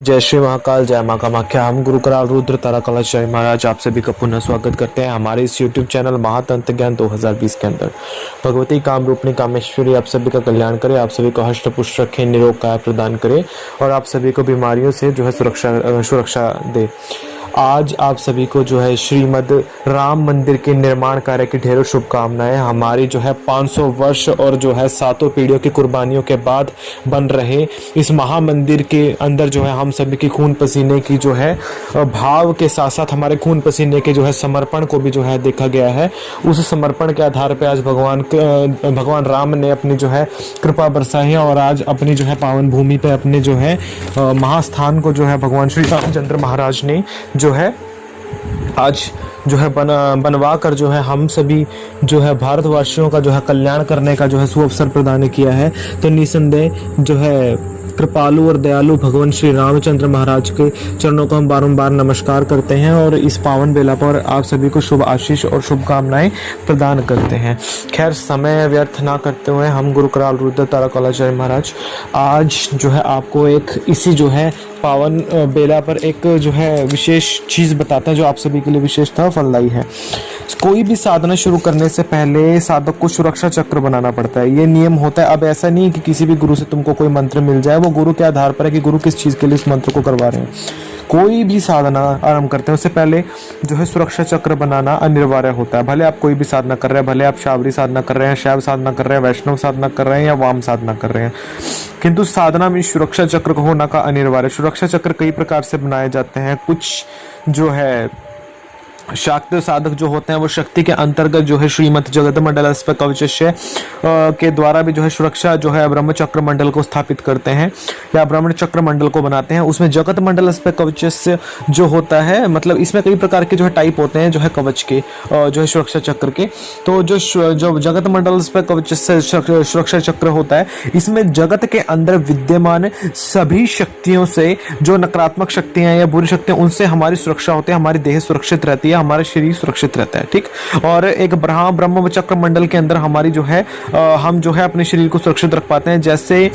जय श्री महाकाल, जय माँ कामाख्या। हम गुरु कराल रुद्र तारा कलाचार्य महाराज आप सभी का पुनः स्वागत करते हैं हमारे इस YouTube चैनल महातंत्र ज्ञान 2020 के अंदर। भगवती काम रूपनी कामेश्वरी आप सभी का कल्याण करे, आप सभी को हष्ट पुष्ट रखे, निरोग काया प्रदान करे और आप सभी को बीमारियों से जो है सुरक्षा दे। आज आप सभी को जो है श्रीमद राम मंदिर के निर्माण कार्य की ढेरों शुभकामनाएं। हमारी जो है 500 वर्ष और जो है 7 पीढ़ियों की कुर्बानियों के बाद बन रहे इस महामंदिर के अंदर जो है हम सभी की खून पसीने की जो है भाव के साथ साथ हमारे खून पसीने के जो है समर्पण को भी जो है देखा गया है। उस समर्पण के आधार पर आज भगवान राम ने अपनी जो है कृपा बरसाई है और आज अपनी जो है पावन भूमि पे अपने जो है महास्थान को जो है भगवान श्री रामचंद्र महाराज ने जो है आज जो है बनवा कर जो है हम सभी जो है भारतवासियों का जो है कल्याण करने का जो है सुअवसर प्रदान किया है। तो निसंदेह जो है कृपालु और दयालु भगवान श्री रामचंद्र महाराज के चरणों को हम बारंबार नमस्कार करते हैं और इस पावन बेला पर आप सभी को शुभ आशीष और शुभकामनाएं प्रदान करते हैं। खैर, समय व्यर्थ ना करते हुए हम गुरु कराल रुद्र तारा कलाचार्य महाराज आज जो है आपको एक इसी जो है पावन बेला पर एक जो है विशेष चीज़ बताते हैं जो आप सभी के लिए विशेषता फलदायी है। कोई भी साधना शुरू करने से पहले साधक को सुरक्षा चक्र बनाना पड़ता है, ये नियम होता है। अब ऐसा नहीं कि किसी भी गुरु से तुमको कोई मंत्र मिल जाए, वो गुरु के आधार पर है कि गुरु किस चीज़ के लिए इस मंत्र को करवा रहे हैं। कोई भी साधना आरंभ करते हैं उससे पहले जो है सुरक्षा चक्र बनाना अनिवार्य होता है। भले आप कोई भी साधना कर रहे हैं, भले आप शाबरी साधना कर रहे हैं, शैव साधना कर रहे हैं, वैष्णव साधना कर रहे हैं या वाम साधना कर रहे हैं, किंतु साधना में सुरक्षा चक्र को होना का अनिवार्य। सुरक्षा चक्र कई प्रकार से बनाए जाते हैं। कुछ जो है शाक्त साधक जो होते हैं वो शक्ति के अंतर्गत जो है श्रीमद जगत मंडल कवचस्य के द्वारा भी जो है सुरक्षा जो है ब्रह्म चक्र मंडल को स्थापित करते हैं या ब्रह्म चक्र मंडल को बनाते हैं। उसमें जगत मंडल कवचस्य जो होता है, मतलब इसमें कई प्रकार के जो है टाइप होते हैं जो है कवच के जो है सुरक्षा चक्र के। तो जो जगत मंडल कवचस्य सुरक्षा चक्र होता है, इसमें जगत के अंदर विद्यमान सभी शक्तियों से, जो नकारात्मक शक्तियां या बुरी शक्तियां, उनसे हमारी सुरक्षा होती है, हमारी देह सुरक्षित रहती है, हमारा शरीर सुरक्षित रहता है। ठीक। और एक ब्रह्म चक्र मंडल के अंदर हमारी जो है हम जो है अपने शरीर को सुरक्षित रख पाते हैं। जैसे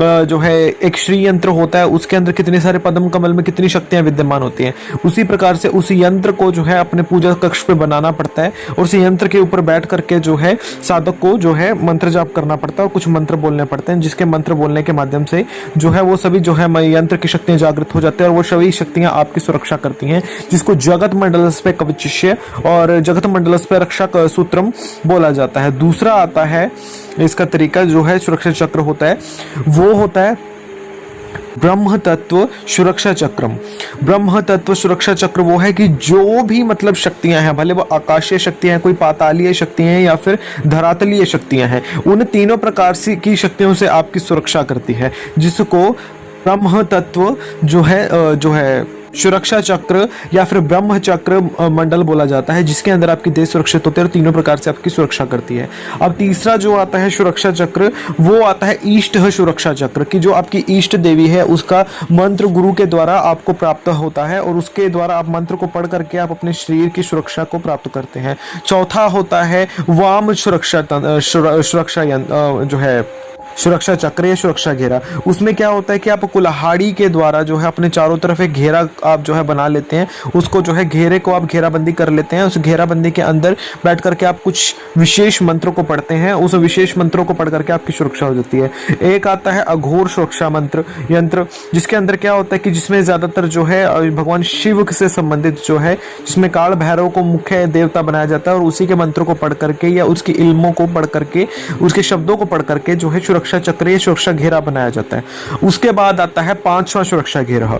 जो है एक श्री यंत्र होता है, उसके अंदर कितने सारे पद्म कमल में कितनी शक्तियां विद्यमान होती हैं, उसी प्रकार से उसी यंत्र को जो है अपने पूजा कक्ष पे बनाना पड़ता है और उसी यंत्र के ऊपर बैठ करके जो है साधक को जो है मंत्र जाप करना पड़ता है और कुछ मंत्र बोलने पड़ते हैं, जिसके मंत्र बोलने के माध्यम से जो है वो सभी जो है यंत्र की शक्तियां जागृत हो जाती है और वो सभी शक्तियां आपकी सुरक्षा करती हैं, जिसको जगत मंडल पे कवचस्य और जगत मंडल पे रक्षा सूत्रम बोला जाता है। दूसरा आता है इसका तरीका जो है सुरक्षा चक्र होता है, वो होता है ब्रह्म तत्व सुरक्षा चक्रम। ब्रह्म तत्व सुरक्षा चक्र वो है कि जो भी मतलब शक्तियां हैं, भले वो आकाशीय शक्तियां हैं, कोई पातालीय शक्तियां हैं या फिर धरातलीय शक्तियां हैं, उन तीनों प्रकार की शक्तियों से आपकी सुरक्षा करती है, जिसको ब्रह्म तत्व जो है सुरक्षा चक्र या फिर ब्रह्म चक्र मंडल बोला जाता है, जिसके अंदर आपकी देह सुरक्षित होती है और तीनों प्रकार से आपकी सुरक्षा करती है। अब तीसरा जो आता है सुरक्षा चक्र, वो आता है ईष्ट सुरक्षा चक्र, कि जो आपकी इष्ट देवी है उसका मंत्र गुरु के द्वारा आपको प्राप्त होता है और उसके द्वारा आप मंत्र को पढ़ करके आप अपने शरीर की सुरक्षा को प्राप्त करते हैं। चौथा होता है वाम सुरक्षा जो है सुरक्षा चक्र या सुरक्षा घेरा। उसमें क्या होता है कि आप कुल्हाड़ी के द्वारा जो है अपने चारों तरफ एक घेरा आप जो है बना लेते हैं, उसको जो है घेरे को आप घेराबंदी कर लेते हैं। उस घेराबंदी के अंदर बैठ करके आप कुछ विशेष मंत्रों को पढ़ते हैं, उस विशेष मंत्रों को पढ़ करके आपकी सुरक्षा हो जाती है। एक आता है अघोर सुरक्षा यंत्र, जिसके अंदर क्या होता है कि जिसमें ज्यादातर जो है भगवान शिव से संबंधित जो है, जिसमें काल भैरव को मुख्य देवता बनाया जाता है और उसी के मंत्रों को पढ़ करके या उसकी इल्मों को पढ़ करके, उसके शब्दों को पढ़ करके जो है सुरक्षा चक्र या सुरक्षा घेरा बनाया जाता है। उसके बाद आता है 5वां सुरक्षा घेरा।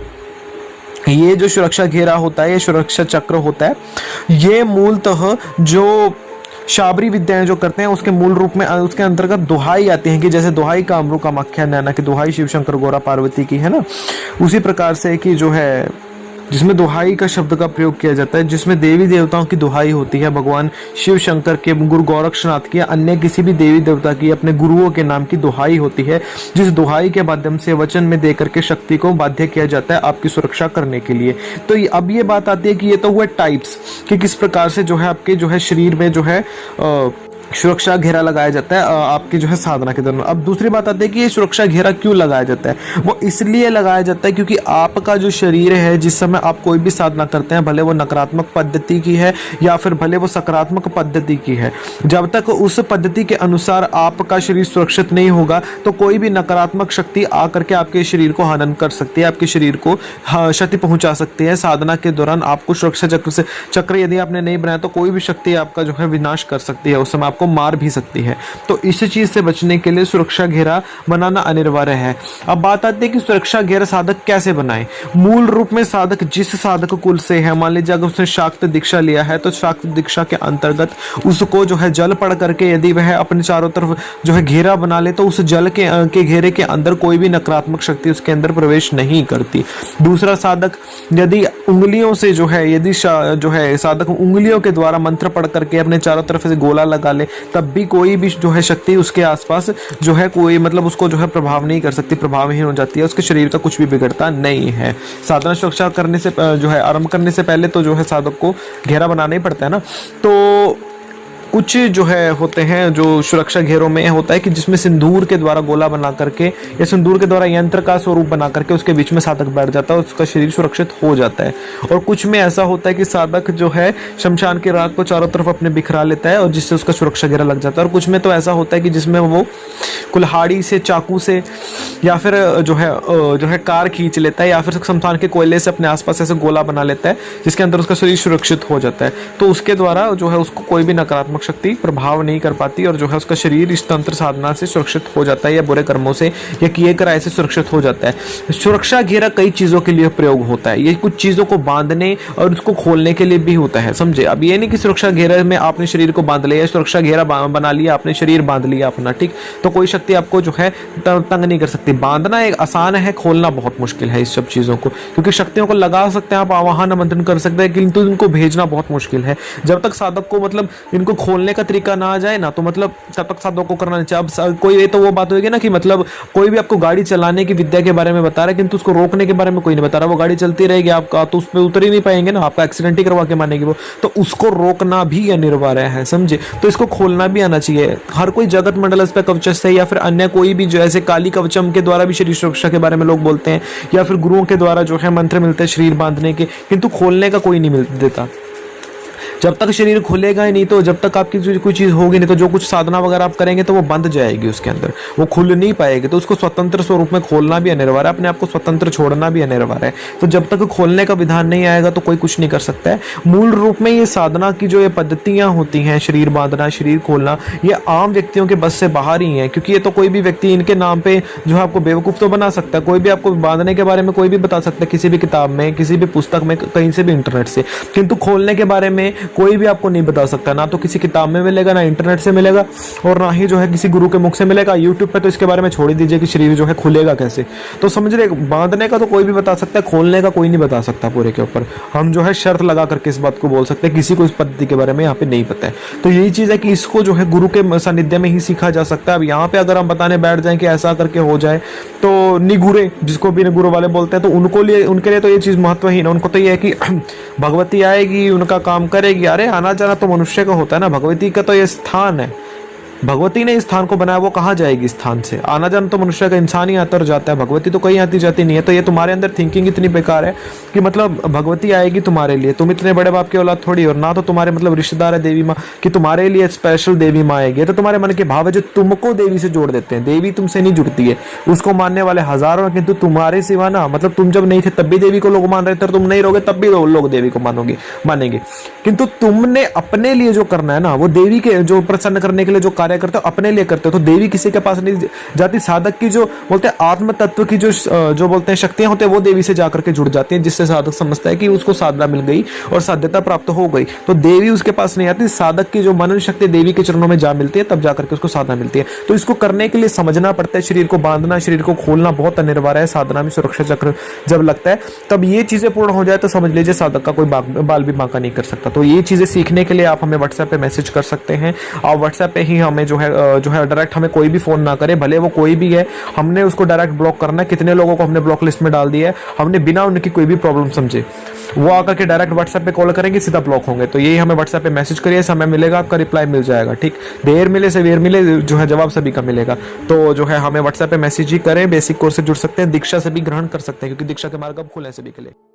ये जो सुरक्षा घेरा होता है, ये सुरक्षा चक्र होता है, ये मूलतः जो शाबरी विद्याएं जो करते हैं उसके मूल रूप में उसके अंतर्गत दुहाई आती हैं, कि जैसे दुहाई कामरू कामाख्या नैना की दुहाई शिव शंकर गौरा पार्वती की है ना, उसी प्रकार से कि जो है जिसमें दुहाई का शब्द का प्रयोग किया जाता है, जिसमें देवी देवताओं की दुहाई होती है, भगवान शिव शंकर के, गुरु गोरक्षनाथ की, अन्य किसी भी देवी देवता की, अपने गुरुओं के नाम की दुहाई होती है, जिस दुहाई के माध्यम से वचन में देकर के शक्ति को बाध्य किया जाता है आपकी सुरक्षा करने के लिए। तो अब ये बात आती है कि ये तो हुए टाइप्स, कि किस प्रकार से जो है आपके जो है शरीर में जो है सुरक्षा घेरा लगाया जाता है आपकी जो है साधना के दौरान। अब दूसरी बात आती है कि ये सुरक्षा घेरा क्यों लगाया जाता है। वो इसलिए लगाया जाता है क्योंकि आपका जो शरीर है, जिस समय आप कोई भी साधना करते हैं, भले वो नकारात्मक पद्धति की है या फिर भले वो सकारात्मक पद्धति की है, जब तक उस पद्धति के अनुसार आपका शरीर सुरक्षित नहीं होगा तो कोई भी नकारात्मक शक्ति आकर के आपके शरीर को हनन कर सकती है, आपके शरीर को क्षति पहुंचा सकती है। साधना के दौरान आपको सुरक्षा चक्र यदि आपने नहीं बनाया तो कोई भी शक्ति आपका जो है विनाश कर सकती है, उस समय आपको मार भी सकती है। तो इस चीज से बचने के लिए सुरक्षा घेरा बनाना अनिवार्य है। अब बात आती है कि सुरक्षा घेरा साधक कैसे बनाए। मूल रूप में साधक जिस साधक कुल से है, मान लीजिए अगर उसने शाक्त दीक्षा लिया है तो शाक्त दीक्षा के अंतर्गत उसको जो है जल पढ़ करके यदि वह अपने चारों तरफ जो है घेरा बना ले तो उस जल के घेरे के अंदर कोई भी नकारात्मक शक्ति उसके अंदर प्रवेश नहीं करती। दूसरा साधक यदि उंगलियों से जो है यदि जो है साधक उंगलियों के द्वारा मंत्र पढ़ करके अपने चारों तरफ से गोला लगा ले, तब भी कोई भी जो है शक्ति उसके आसपास जो है कोई मतलब उसको जो है प्रभाव नहीं कर सकती, प्रभावहीन हो जाती है, उसके शरीर का कुछ भी बिगड़ता नहीं है। साधना सुरक्षा करने से जो है आरंभ करने से पहले तो जो है साधक को घेरा बनाना ही पड़ता है ना। तो कुछ जो है होते हैं जो सुरक्षा घेरों में होता है कि जिसमें सिंदूर के द्वारा गोला बना करके या सिंदूर के द्वारा यंत्र का स्वरूप बना करके उसके बीच में साधक बैठ जाता है, उसका शरीर सुरक्षित हो जाता है। और कुछ में ऐसा होता है कि साधक जो है शमशान की राख को चारों तरफ अपने बिखरा लेता है और जिससे उसका सुरक्षा घेरा लग जाता है। और कुछ में तो ऐसा होता है कि जिसमें वो कुल्हाड़ी से, चाकू से या फिर जो है कार खींच लेता है या फिर शमशान के कोयले से अपने आसपास ऐसे गोला बना लेता है जिसके अंदर उसका शरीर सुरक्षित हो जाता है। तो उसके द्वारा जो है उसको कोई भी नकारात्मक शक्ति प्रभाव नहीं कर पाती और जो है उसका शरीर इस तंत्र साधना से सुरक्षित हो जाता है या बुरे कर्मों से या किए कराए से सुरक्षित हो जाता है। सुरक्षा घेरा कई चीजों के लिए प्रयोग होता है। ये कुछ चीजों को बांधने और उसको खोलने के लिए भी होता है, समझे। अब ये नहीं कि सुरक्षा घेरे में आपने शरीर को बांध लिया, सुरक्षा घेरा बना लिया आपने, शरीर बांध लिया अपना, ठीक, तो कोई शक्ति आपको जो है तंग नहीं कर सकती। बांधना एक आसान है, खोलना बहुत मुश्किल है इस सब चीजों को, क्योंकि शक्तियों को लगा सकते हैं आप, आवाहन आमंत्रण कर सकते हैं, किंतु इनको भेजना बहुत मुश्किल है। जब तक साधक को मतलब इनको खोलने का तरीका ना आ जाए ना, तो मतलब तब तक साधक को करना नहीं चाहिए। अब कोई तो वो बात होगी ना कि मतलब कोई भी आपको गाड़ी चलाने की विद्या के बारे में बता रहा है किंतु उसको रोकने के बारे में कोई नहीं बता रहा, वो गाड़ी चलती रहेगी, आपका तो उस पर उतर ही नहीं पाएंगे ना, आपका एक्सीडेंट ही करवा के मानेगी वो, तो उसको रोकना भी अनिवार्य है, समझे। तो इसको खोलना भी आना चाहिए। हर कोई जगत मंडल पे कवच है या फिर अन्य कोई भी जो ऐसे काली कवचम के द्वारा भी शरीर सुरक्षा के बारे में लोग बोलते हैं या फिर गुरुओं के द्वारा जो है मंत्र मिलते हैं शरीर बांधने के, किंतु खोलने का कोई नहीं देता। जब तक शरीर खुलेगा ही नहीं, तो जब तक आपकी जो कोई चीज़ होगी नहीं, तो जो कुछ साधना वगैरह आप करेंगे तो वो बंद जाएगी उसके अंदर, वो खुल नहीं पाएगी। तो उसको स्वतंत्र स्वरूप में खोलना भी अनिवार्य है, अपने आप को स्वतंत्र छोड़ना भी अनिवार्य है। तो जब तक खोलने का विधान नहीं आएगा तो कोई कुछ नहीं कर सकता है। मूल रूप में ये साधना की जो ये पद्धतियाँ होती हैं, शरीर बांधना, शरीर खोलना, ये आम व्यक्तियों के बस से बाहर ही है, क्योंकि ये तो कोई भी व्यक्ति इनके नाम पे जो है आपको बेवकूफ़ तो बना सकता है। कोई भी आपको बांधने के बारे में कोई भी बता सकता है, किसी भी किताब में, किसी भी पुस्तक में, कहीं से भी, इंटरनेट से, किंतु खोलने के बारे में कोई भी आपको नहीं बता सकता। ना तो किसी किताब में मिलेगा, ना इंटरनेट से मिलेगा, और ना ही जो है किसी गुरु के मुख से मिलेगा। यूट्यूब पे तो इसके बारे में छोड़ ही दीजिए कि शरीर जो है खुलेगा कैसे। तो समझ रहे, बांधने का तो कोई भी बता सकता है, खोलने का कोई नहीं बता सकता पूरे के ऊपर। हम जो है शर्त लगा करके इस बात को बोल सकते हैं, किसी को इस पद्धति के बारे में यहाँ पे नहीं पता है। तो यही चीज़ है कि इसको जो है गुरु के सानिध्य में ही सीखा जा सकता है। अब यहाँ पे अगर हम बताने बैठ जाएं कि ऐसा करके हो जाए, तो निगुरे, जिसको भी निगुरु वाले बोलते हैं, तो उनके लिए तो ये चीज़ महत्वहीन है। उनको तो ये है कि भगवती आएगी, उनका काम करेगी। अरे आना जाना तो मनुष्य का होता है ना, भगवती का तो ये स्थान है, भगवती ने इस स्थान को बनाया, वो कहाँ जाएगी स्थान से। आना जाना तो मनुष्य का, इंसान ही आता और जाता है, भगवती तो कहीं आती जाती नहीं है। तो ये तुम्हारे अंदर थिंकिंग इतनी बेकार है कि मतलब भगवती आएगी तुम्हारे लिए, तुम इतने बड़े बाप की औलाद थोड़ी, और ना तो तुम्हारे मतलब रिश्तेदार है देवी माँ कि तुम्हारे लिए स्पेशल देवी माँ आएगी। तो तुम्हारे मन के भाव है जो तुमको देवी से जोड़ देते हैं। देवी तुमसे नहीं जुड़ती है, उसको मानने वाले हजारों हैं, किंतु तुम्हारे सिवा ना, मतलब तुम जब नहीं थे तब भी देवी को लोग मान रहे थे, तुम नहीं रहोगे तब भी लोग देवी को मानेंगे। किंतु तुमने अपने लिए जो करना है ना, वो देवी के जो प्रसन्न करने के लिए जो कार्य करते हो, अपने लिए करते हो। तो देवी किसी के पास नहीं जाती। साधक की जो बोलते हैं आत्म तत्व की जो बोलते हैं शक्तियां होती है, वो देवी से जाकर के जुड़ जाती हैं, जिससे साधक समझता है कि उसको साधना मिल गई और साध्यता प्राप्त हो गई। तो देवी उसके पास नहीं आती, साधक की जो मनन शक्ति देवी के चरणों में जा मिलती है, तब जाकर के उसको साधना मिलती है। तो इसको करने के लिए समझना पड़ता है, शरीर को बांधना, शरीर को खोलना बहुत अनिवार्य है। साधना में सुरक्षा चक्र जब लगता है, तब ये चीजें पूर्ण हो जाए तो समझ लीजिए साधक का कोई बाल भी बांका नहीं कर सकता। तो ये चीजें सीखने के लिए आप हमें व्हाट्सएप पे मैसेज कर सकते हैं, और व्हाट्सएप पे ही हम हमें जो है डायरेक्ट हमें कोई भी फ़ोन ना करे, भले वो कोई भी है, हमने उसको डायरेक्ट ब्लॉक करना है। कितने लोगों को हमने ब्लॉक लिस्ट में डाल दिया है, हमने बिना उनकी कोई भी प्रॉब्लम समझे वो आकर के डायरेक्ट व्हाट्सएप पे कॉल करेंगे, सीधा ब्लॉक होंगे। तो यही हमें व्हाट्सएप पे मैसेज करिए, समय मिलेगा, आपका रिप्लाई मिल जाएगा। ठीक, देर मिले से देर मिले, जो है जवाब सभी का मिलेगा। तो जो है हमें व्हाट्सएप पे मैसेज ही करें। बेसिक कोर्स से जुड़ सकते हैं, दीक्षा से भी ग्रहण कर सकते हैं, क्योंकि दीक्षा के मार्ग अब खुले हैं सभी के लिए।